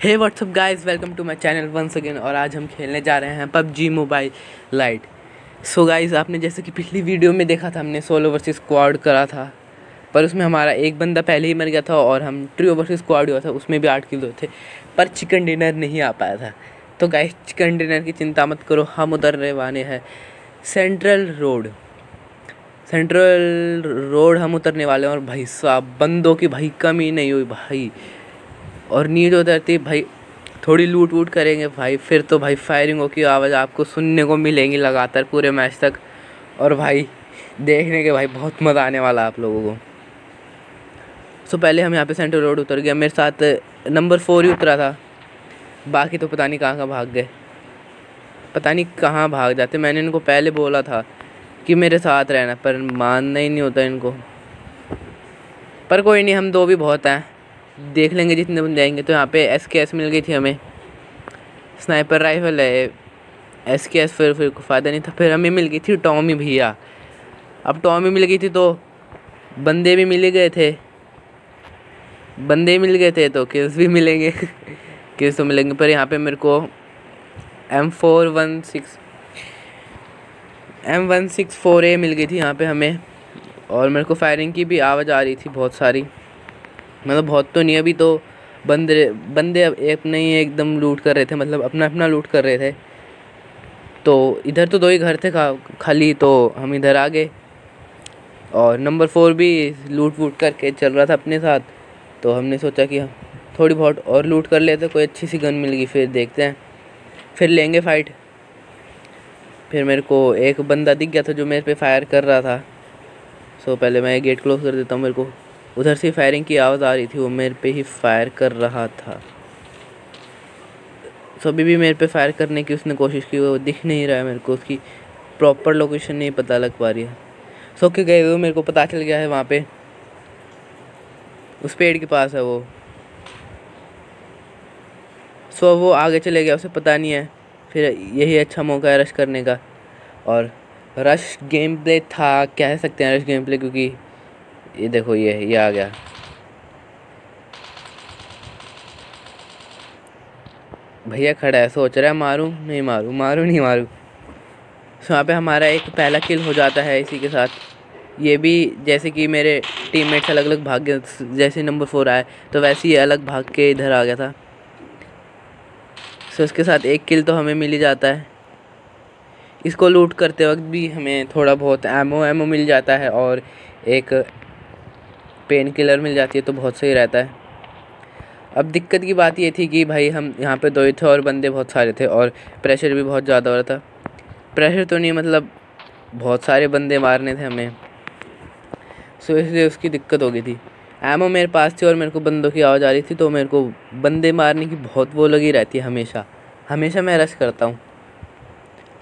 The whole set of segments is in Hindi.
Hey what's up guys, welcome to my channel once again. और आज हम खेलने जा रहे हैं PUBG mobile lite. So guys, आपने जैसे कि पिछली वीडियो में देखा था, हमने सोलो वर्सेस स्क्वाड करा था, पर उसमें हमारा एक बंदा पहले ही मर गया था और हम ट्रियो वर्सेस स्क्वाड हुआ था, उसमें भी 8 किल हुए थे, पर चिकन डिनर नहीं आ पाया था। तो गाइस, चिकन डिनर की चिंता मत करो, हम उतरने वाले हैं सेंट्रल रोड हम उतरने वाले हैं। और भाई साहब, बंदों की भाई कमी नहीं हुई भाई। और नीड उतरती भाई, थोड़ी लूट वूट करेंगे भाई, फिर तो भाई फायरिंगों की आवाज़ आपको सुनने को मिलेंगी लगातार पूरे मैच तक। और भाई देखने के भाई बहुत मज़ा आने वाला है आप लोगों को। सो पहले हम यहाँ पे सेंट्रल रोड उतर गया, मेरे साथ नंबर 4 ही उतरा था, बाकी तो पता नहीं कहाँ भाग गए, पता नहीं कहाँ भाग जाते। मैंने इनको पहले बोला था कि मेरे साथ रहना, पर मानना ही नहीं होता इनको। पर कोई नहीं, हम 2 भी बहुत हैं, देख लेंगे जितने बंदे आएंगे। तो यहाँ पे SKS मिल गई थी हमें, स्नाइपर राइफल है SKS, फिर कोई फ़ायदा नहीं था। फिर हमें मिल गई थी टॉमी भैया। अब टॉमी मिल गई थी तो बंदे भी मिल गए थे, तो किल्स भी मिलेंगे किल्स तो मिलेंगे। पर यहाँ पे मेरे को M164A मिल गई थी यहाँ पे हमें। और मेरे को फायरिंग की भी आवाज़ आ रही थी बहुत सारी, मतलब बहुत तो नहीं, अभी तो बंदे अपने ही एकदम लूट कर रहे थे, मतलब अपना लूट कर रहे थे। तो इधर तो 2 ही घर थे खाली, तो हम इधर आ गए। और नंबर 4 भी लूट वूट करके चल रहा था अपने साथ, तो हमने सोचा कि थोड़ी बहुत और लूट कर लेते, कोई अच्छी सी गन मिल गई, फिर देखते हैं, फिर लेंगे फाइट। फिर मेरे को एक बंदा दिख गया था जो मेरे पे फायर कर रहा था। सो पहले मैं गेट क्लोज कर देता हूँ। मेरे को उधर से फायरिंग की आवाज़ आ रही थी, वो मेरे पे ही फायर कर रहा था। सो अभी भी मेरे पे फायर करने की उसने कोशिश की, वो दिख नहीं रहा है मेरे को, उसकी प्रॉपर लोकेशन नहीं पता लग पा रही है। सो क्यों गए वो मेरे को पता चल गया है, वहाँ पे उस पेड़ के पास है वो। सो वो आगे चले गया, उसे पता नहीं है। फिर यही अच्छा मौका है रश करने का, और रश गेम प्ले था, कह सकते हैं रश गेम प्ले, क्योंकि ये देखो ये आ गया। भैया खड़ा है, सोच रहा है मारूं नहीं मारूं। सो यहाँ पे हमारा एक पहला किल हो जाता है इसी के साथ। ये भी जैसे कि मेरे टीममेट्स अलग अलग भाग गए, जैसे नंबर 4 आए तो वैसे ही अलग भाग के इधर आ गया था। सो इसके साथ एक किल तो हमें मिल ही जाता है। इसको लूट करते वक्त भी हमें थोड़ा बहुत एमो मिल जाता है, और एक पेन किलर मिल जाती है, तो बहुत सही रहता है। अब दिक्कत की बात ये थी कि भाई हम यहाँ पे 2 ही थे और बंदे बहुत सारे थे, और प्रेशर भी बहुत ज़्यादा हो रहा था। प्रेशर तो नहीं, मतलब बहुत सारे बंदे मारने थे हमें, सो इसलिए उसकी दिक्कत हो गई थी। एमो मेरे पास थी और मेरे को बंदों की आवाज़ आ रही थी, तो मेरे को बंदे मारने की बहुत वो लगी रहती है, हमेशा मैं रश करता हूँ।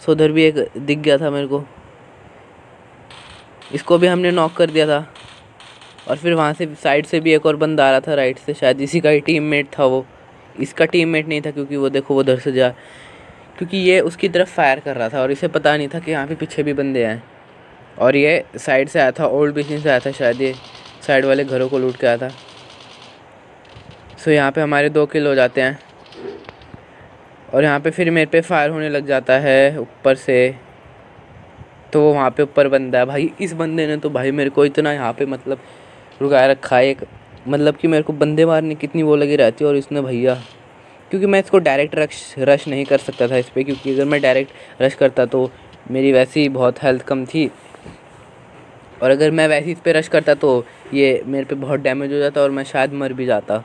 सो उधर भी एक दिख गया था मेरे को, इसको भी हमने नॉक कर दिया था। और फिर वहाँ से साइड से भी एक और बंदा आ रहा था, राइट से, शायद इसी का ही टीममेट था वो। इसका टीममेट नहीं था, क्योंकि वो देखो वो उधर से क्योंकि ये उसकी तरफ फायर कर रहा था, और इसे पता नहीं था कि यहाँ पे पीछे भी बंदे हैं। और ये साइड से आया था, ओल्ड बिजनेस से आया था, शायद ये साइड वाले घरों को लूट के आया था। सो यहाँ पे हमारे 2 किल हो जाते हैं। और यहाँ पे फिर मेरे पे फायर होने लग जाता है ऊपर से, तो वो वहाँ पे ऊपर बंदा है भाई। इस बंदे ने तो भाई मेरे को इतना यहाँ पे मतलब रुकाए रखा है, एक मतलब कि मेरे को बंदे मारने कितनी वो लगी रहती है। और इसने भैया, क्योंकि मैं इसको डायरेक्ट रश नहीं कर सकता था इस पर, क्योंकि अगर मैं डायरेक्ट रश करता तो मेरी वैसे ही बहुत हेल्थ कम थी, और अगर मैं वैसे ही इस पर रश करता तो ये मेरे पे बहुत डैमेज हो जाता और मैं शायद मर भी जाता,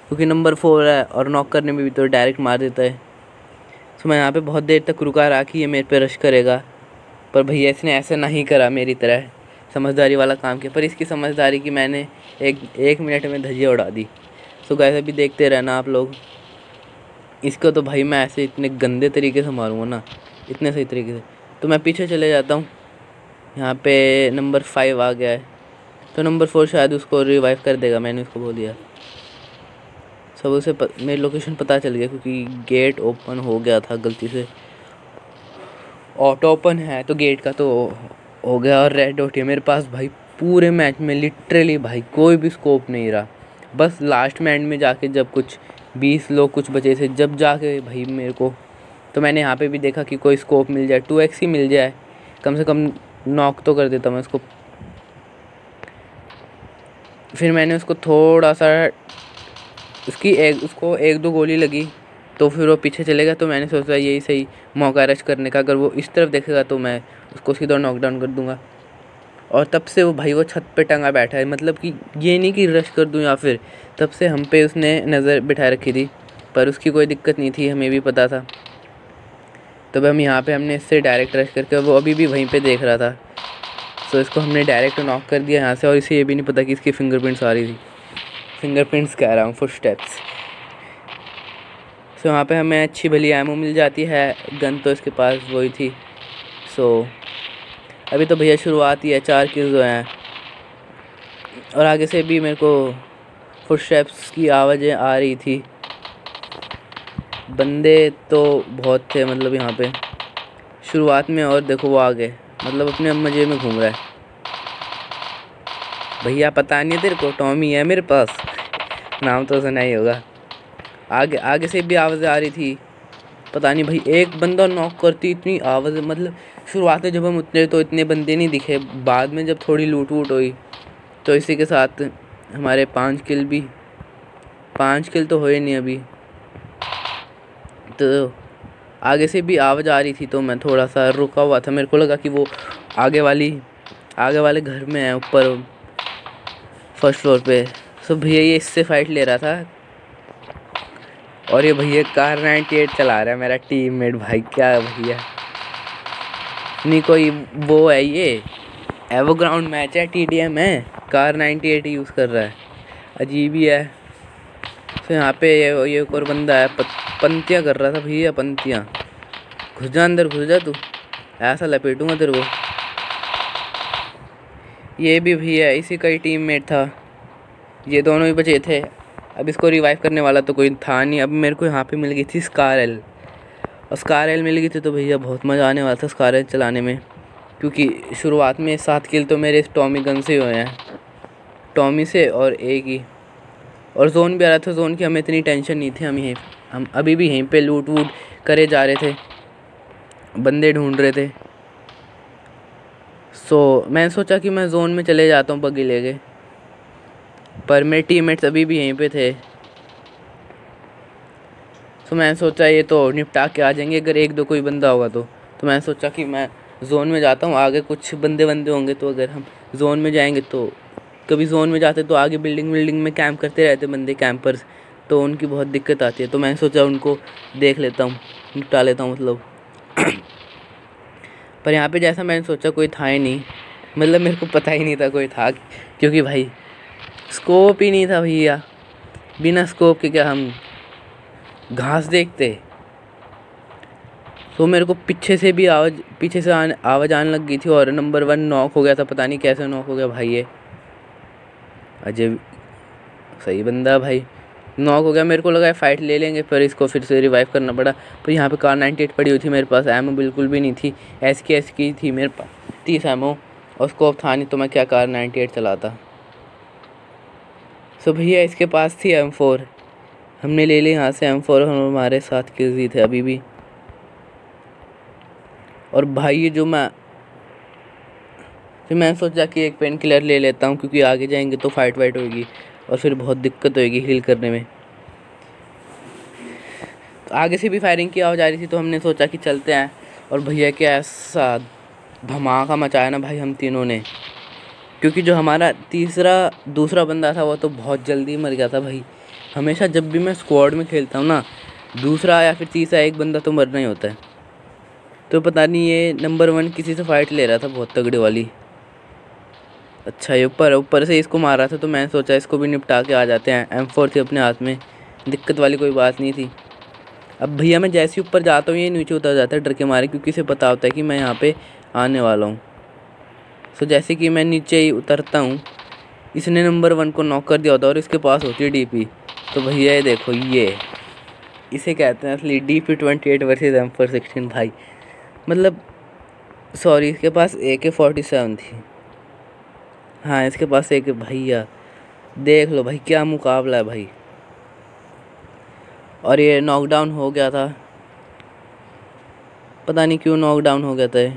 क्योंकि नंबर 4 है और नॉक करने में भी तो डायरेक्ट मार देता है। तो मैं यहाँ पे बहुत देर तक रुका रहा कि ये मेरे पे रश करेगा, पर भैया इसने ऐसा नहीं करा, मेरी तरह समझदारी वाला काम किया। पर इसकी समझदारी की मैंने एक मिनट में धज्जियाँ उड़ा दी। सो गाइस, अभी देखते रहना आप लोग। इसको तो भाई मैं ऐसे इतने गंदे तरीके से मारूंगा ना, इतने सही तरीके से। तो मैं पीछे चले जाता हूँ। यहाँ पे नंबर 5 आ गया है, तो नंबर 4 शायद उसको रिवाइव कर देगा, मैंने उसको बोल दिया। सब उसे मेरी लोकेशन पता चल गया, क्योंकि गेट ओपन हो गया था गलती से। ऑटो ओपन है तो गेट का तो हो गया, और रेड डॉट है मेरे पास भाई। पूरे मैच में लिटरली भाई कोई भी स्कोप नहीं रहा, बस लास्ट में एंड में जाके जब कुछ 20 लोग कुछ बचे थे। जब जाके भाई मेरे को, तो मैंने यहाँ पे भी देखा कि कोई स्कोप मिल जाए, 2x ही मिल जाए, कम से कम नॉक तो कर देता मैं उसको। फिर मैंने उसको थोड़ा सा उसको 1-2 गोली लगी, तो फिर वो पीछे चलेगा। तो मैंने सोचा यही सही मौका रश करने का, अगर वो इस तरफ देखेगा तो मैं उसको सीधा नॉकडाउन कर दूंगा। और तब से वो भाई वो छत पे टंगा बैठा है, मतलब कि ये नहीं कि रश कर दूं या फिर, तब से हम पे उसने नज़र बिठाए रखी थी। पर उसकी कोई दिक्कत नहीं थी, हमें भी पता था। तब हम यहाँ पे हमने इससे डायरेक्ट रश करके, वो अभी भी वहीं पे देख रहा था, तो इसको हमने डायरेक्ट नॉक कर दिया यहाँ से। और इसे ये भी नहीं पता कि इसकी फिंगरप्रिंट्स आ रही थी, फिंगरप्रिंट्स कह रहा हूँ, फुटस्टेप्स। सो यहाँ पे हमें अच्छी भली एमो मिल जाती है, गन तो इसके पास वही थी। सो अभी तो भैया शुरुआत ही है, 4 किल्स हुए हैं। और आगे से भी मेरे को फुटस्टेप्स की आवाज़ें आ रही थी। बंदे तो बहुत थे मतलब यहाँ पे शुरुआत में। और देखो वो आगे मतलब अपने मज़े में घूम रहा है। भैया पता नहीं तेरे को, टॉमी है मेरे पास, नाम तो सुना ही होगा। आगे से भी आवाज़ें आ रही थी, पता नहीं भाई एक बंदा नॉक करती इतनी आवाज़, मतलब शुरुआत में जब हम उतरे तो इतने बंदे नहीं दिखे, बाद में जब थोड़ी लूट वूट हुई तो इसी के साथ हमारे 5 किल तो हुए नहीं अभी। तो आगे से भी आवाज़ आ रही थी, तो मैं थोड़ा सा रुका हुआ था। मेरे को लगा कि वो आगे वाले घर में है, ऊपर फर्स्ट फ्लोर पे। सो भैया ये इससे फाइट ले रहा था, और ये भैया कार 98 चला रहा है मेरा टीममेट। भाई क्या भैया, नहीं कोई वो है, ये एवोग्राउंड मैच है, TDM है, कार 98 यूज़ कर रहा है, अजीब ही है। तो यहाँ पे ये एक और बंदा है, पंतियाँ कर रहा था भैया, पंतियाँ। घुस जा अंदर, घुस जा तू, ऐसा लपेटूंगा तेरे को। ये भी भैया इसी का ही टीममेट था, ये दोनों ही बचे थे। अब इसको रिवाइव करने वाला तो कोई था नहीं। अब मेरे को यहाँ पे मिल गई थी स्कार एल, और स्कार एल मिल गई थी तो भैया बहुत मज़ा आने वाला था स्कार एल चलाने में, क्योंकि शुरुआत में 7 किल तो मेरे टॉमी गन से हुए हैं, टॉमी से और एक ही। और जोन भी आ रहा था, जोन की हमें इतनी टेंशन नहीं थी, हम अभी भी यहीं पे लूट वूट करे जा रहे थे, बंदे ढूंढ रहे थे। सो मैंने सोचा कि मैं जोन में चले जाता हूँ बग्गी लेके, पर मेरे टीममेट्स अभी भी यहीं पे थे। तो मैंने सोचा ये तो निपटा के आ जाएंगे अगर 1-2 कोई बंदा होगा तो मैंने सोचा कि मैं जोन में जाता हूँ, आगे कुछ बंदे होंगे, तो अगर हम जोन में जाएंगे तो कभी जोन में जाते तो आगे बिल्डिंग में कैंप करते रहते बंदे, कैंपर्स, तो उनकी बहुत दिक्कत आती है। तो मैंने सोचा उनको देख लेता हूँ, निपटा लेता हूँ मतलब। पर यहाँ पे जैसा मैंने सोचा कोई था ही नहीं, मतलब मेरे को पता ही नहीं था कोई था, क्योंकि भाई स्कोप ही नहीं था भैया, बिना स्कोप के क्या हम घास देखते। तो मेरे को पीछे से आवाज़ आने लग गई थी, और नंबर 1 नॉक हो गया था, पता नहीं कैसे नॉक हो गया भाई, ये अजय सही बंदा भाई, नॉक हो गया। मेरे को लगा फाइट ले लेंगे, पर इसको फिर से रिवाइव करना पड़ा। पर यहाँ पे कार 98 पड़ी हुई थी मेरे पास, एमओ बिल्कुल भी नहीं थी, एस की थी मेरे पास 30 एमओ, और स्कोप था नहीं, तो मैं क्या कार 98 चलाता। सो भैया इसके पास थी M4, हमने ले ली यहाँ से M4, हम हमारे 7 किल्स ही थे अभी भी। और भाई ये फिर मैंने सोचा कि एक पेन किलर ले लेता हूँ, क्योंकि आगे जाएंगे तो फाइट वाइट होगी और फिर बहुत दिक्कत होगी हील करने में। तो आगे से भी फायरिंग की आवाज़ आ रही थी, तो हमने सोचा कि चलते हैं। और भैया क्या ऐसा धमाका मचाया ना भाई हम तीनों ने, क्योंकि जो हमारा दूसरा बंदा था वो तो बहुत जल्दी मर गया था भाई। हमेशा जब भी मैं स्क्वाड में खेलता हूँ ना, दूसरा या फिर तीसरा एक बंदा तो मरना ही होता है। तो पता नहीं ये नंबर 1 किसी से फाइट ले रहा था बहुत तगड़ी वाली। अच्छा ये ऊपर से इसको मार रहा था, तो मैंने सोचा इसको भी निपटा के आ जाते हैं। M4 थी अपने हाथ में, दिक्कत वाली कोई बात नहीं थी। अब भैया मैं जैसे ही ऊपर जाता हूँ ये नीचे उतर जाता है डर के मारे, क्योंकि इसे पता होता है कि मैं यहाँ पे आने वाला हूँ। सो जैसे कि मैं नीचे ही उतरता हूँ, इसने नंबर 1 को नॉक कर दिया होता है, और इसके पास होती है DP। तो भैया ये देखो, ये इसे कहते हैं असली DP28 वर्सेस M416 भाई, मतलब सॉरी इसके पास AK-47 थी, हाँ इसके पास एक। भैया देख लो भाई क्या मुकाबला है भाई। और ये नॉकडाउन हो गया था, पता नहीं क्यों नॉकडाउन हो गया था।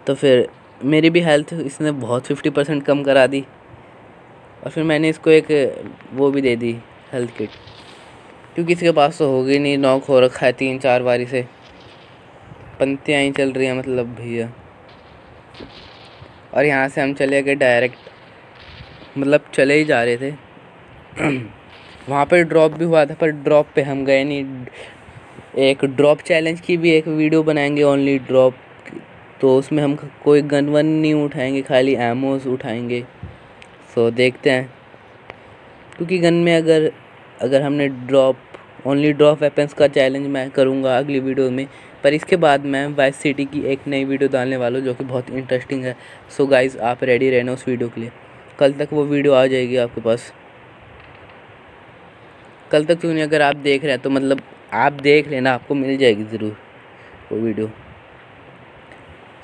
तो फिर मेरी भी हेल्थ इसने बहुत 50% कम करा दी, और फिर मैंने इसको एक वो भी दे दी, हेल्थ किट, क्योंकि इसके पास तो होगी नहीं, नॉक हो रखा है 3-4 बारी से, पंक्तियाँ ही चल रही हैं मतलब भैया। और यहाँ से हम चले गए डायरेक्ट, मतलब चले ही जा रहे थे वहाँ पर ड्रॉप भी हुआ था, पर ड्रॉप पे हम गए नहीं। एक ड्रॉप चैलेंज की भी एक वीडियो बनाएंगे, ओनली ड्रॉप, तो उसमें हम कोई गन वन नहीं उठाएंगे, खाली एमोस उठाएंगे। सो देखते हैं, क्योंकि गन में अगर हमने ओनली ड्रॉप वेपन्स का चैलेंज मैं करूँगा अगली वीडियो में, पर इसके बाद मैं वाइस सिटी की एक नई वीडियो डालने वाला हूँ जो कि बहुत इंटरेस्टिंग है। सो गाइज़ आप रेडी रहना उस वीडियो के लिए, कल तक वो वीडियो आ जाएगी आपके पास। कल तक क्यों नहीं, अगर आप देख रहे हैं तो मतलब आप देख लेना, आपको मिल जाएगी ज़रूर वो वीडियो।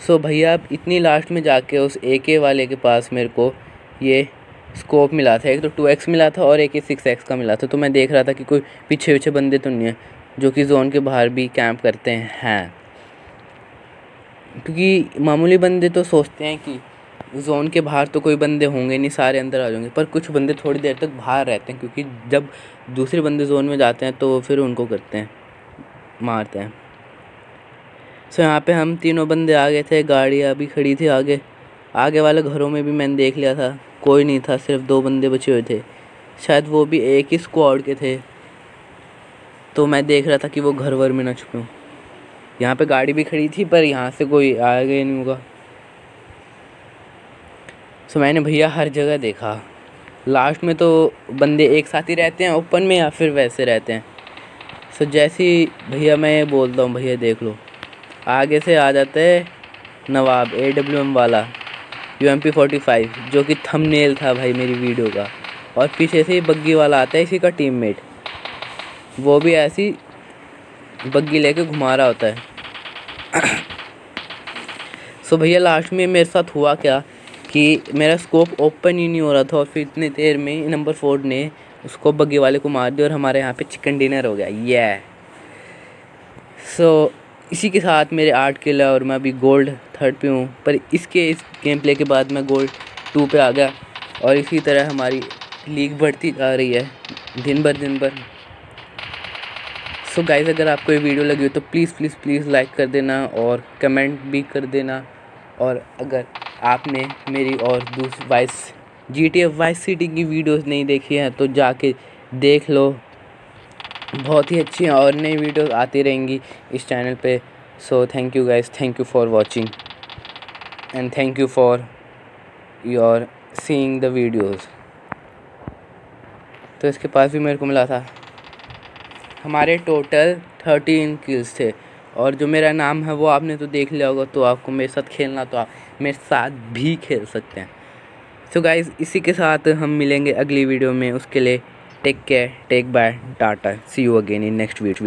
सो भैया अब इतनी लास्ट में जाके उस AK वाले के पास मेरे को ये स्कोप मिला था, एक तो 2x मिला था और एक 6x का मिला था। तो मैं देख रहा था कि कोई पीछे बंदे तो नहीं है जो कि जोन के बाहर भी कैंप करते हैं, क्योंकि मामूली बंदे तो सोचते हैं कि जोन के बाहर तो कोई बंदे होंगे नहीं, सारे अंदर आ जाएंगे, पर कुछ बंदे थोड़ी देर तक बाहर रहते हैं, क्योंकि जब दूसरे बंदे जोन में जाते हैं तो फिर उनको करते हैं, मारते हैं। सो यहाँ पे हम तीनों बंदे आ गए थे, गाड़ियाँ भी खड़ी थी आगे वाले घरों में भी मैंने देख लिया था, कोई नहीं था, सिर्फ 2 बंदे बचे हुए थे, शायद वो भी एक ही स्क्वाड के थे। तो मैं देख रहा था कि वो घर वर में ना छुपूं। यहाँ पे गाड़ी भी खड़ी थी, पर यहाँ से कोई आएगा नहीं होगा। सो मैंने भैया हर जगह देखा, लास्ट में तो बंदे एक साथ ही रहते हैं ओपन में, या फिर वैसे रहते हैं। सो जैसे ही भैया मैं बोलता हूँ भैया देख लो, आगे से आ जाते है नवाब AWM वाला UMP 45, जो कि थंबनेल था भाई मेरी वीडियो का, और पीछे से ही बग्गी वाला आता है इसी का टीममेट, वो भी ऐसी बग्गी लेके घुमा रहा होता है सो भैया लास्ट में मेरे साथ हुआ क्या कि मेरा स्कोप ओपन ही नहीं हो रहा था, और फिर इतनी देर में नंबर 4 ने उसको बग्गी वाले को मार दिया, और हमारे यहाँ पे चिकन डिनर हो गया। सो इसी के साथ मेरे 8 किल है, और मैं अभी गोल्ड 3rd पे हूँ। पर इस गेम प्ले के बाद मैं गोल्ड 2 पे आ गया, और इसी तरह हमारी लीग बढ़ती जा रही है दिन भर। सो गाइस अगर आपको ये वीडियो लगी हो तो प्लीज़ लाइक कर देना, और कमेंट भी कर देना। और अगर आपने मेरी और GTA वाइस सिटी की वीडियोस नहीं देखी हैं तो जाके देख लो, बहुत ही अच्छी और नई वीडियोस आती रहेंगी इस चैनल पे। So thank you guys, thank you for watching, and thank you for your seeing the videos. तो इसके पास भी मेरे को मिला था, हमारे टोटल 13 किल्स थे, और जो मेरा नाम है वो आपने तो देख लिया होगा। तो आपको मेरे साथ खेलना तो आप मेरे साथ भी खेल सकते हैं। सो गाइस इसी के साथ हम मिलेंगे अगली वीडियो में, उसके लिए take care, take bye, tata, see you again in next video.